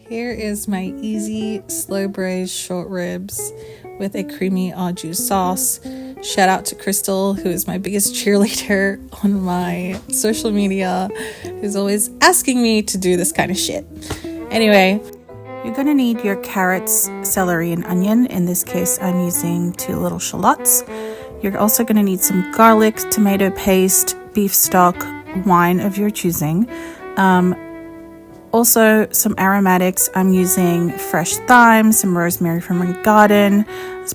Here is my easy slow braised short ribs with a creamy au jus sauce. Shout out to Crystal, who is my biggest cheerleader on my social media, who's always asking me to do this kind of shit. Anyway, you're going to need your carrots, celery, and onion. In this case, I'm using 2 little shallots. You're also going to need some garlic, tomato paste, beef stock, wine of your choosing. Also, some aromatics. I'm using fresh thyme, some rosemary from my garden,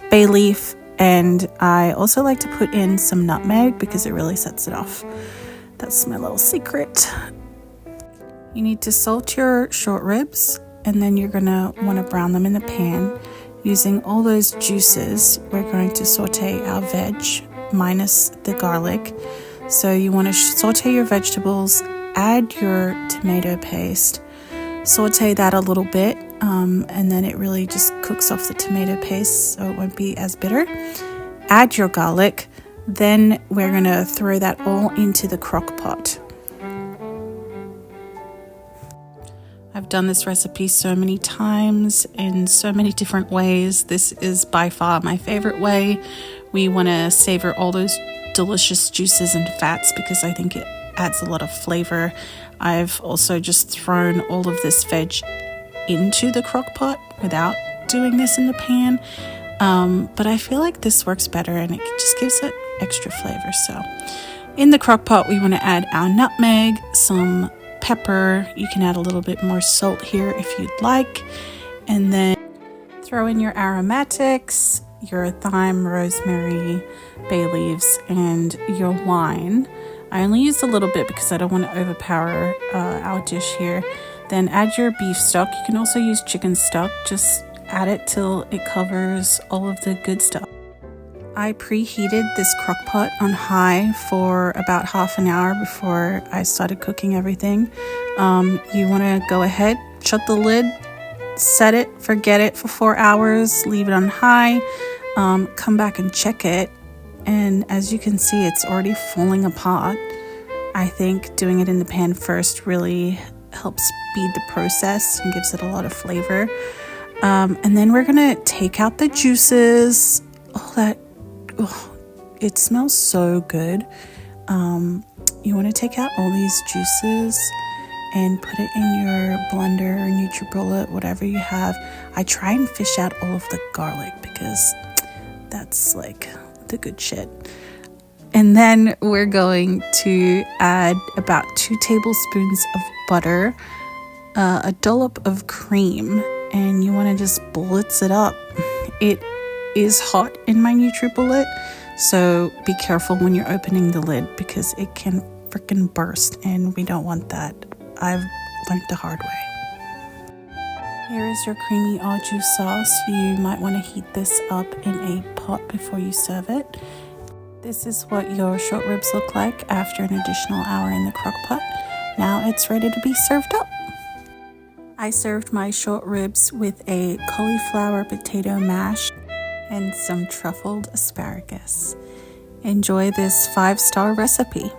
bay leaf, and I also like to put in some nutmeg because it really sets it off. That's my little secret. You need to salt your short ribs, and then you're going to want to brown them in the pan. Using all those juices, we're going to saute our veg minus the garlic. So you want to saute your vegetables, add your tomato paste, saute that a little bit, and then it really just cooks off the tomato paste so it won't be as bitter. Add your garlic, then we're going to throw that all into the crock pot. I've done this recipe so many times in so many different ways. This is by far my favorite way. We want to savor all those delicious juices and fats because I think it adds a lot of flavor. I've also just thrown all of this veg into the crock pot without doing this in the pan. But I feel like this works better and it just gives it extra flavor. So in the crock pot, we want to add our nutmeg, some pepper. You can add a little bit more salt here if you'd like. And then throw in your aromatics, your thyme, rosemary, bay leaves, and your wine. I only used a little bit because I don't want to overpower our dish here. Then add your beef stock. You can also use chicken stock. Just add it till it covers all of the good stuff. I preheated this crock pot on high for about half an hour before I started cooking everything. You want to go ahead, shut the lid, set it, forget it for 4 hours, leave it on high, come back and check it. And as you can see, it's already falling apart. I think doing it in the pan first really helps speed the process and gives it a lot of flavor. And then we're going to take out the juices. It smells so good. You want to take out all these juices and put it in your blender or NutriBullet, whatever you have. I try and fish out all of the garlic because that's like the good shit. And then we're going to add about 2 tablespoons of butter, a dollop of cream, and you want to just blitz it up. It is hot in my NutriBullet, so be careful when you're opening the lid because it can freaking burst and we don't want that. I've learned the hard way. Here is your creamy au jus sauce. You might want to heat this up in a pot before you serve it. This is what your short ribs look like after an additional hour in the crock pot. Now it's ready to be served up. I served my short ribs with a cauliflower potato mash and some truffled asparagus. Enjoy this 5-star recipe.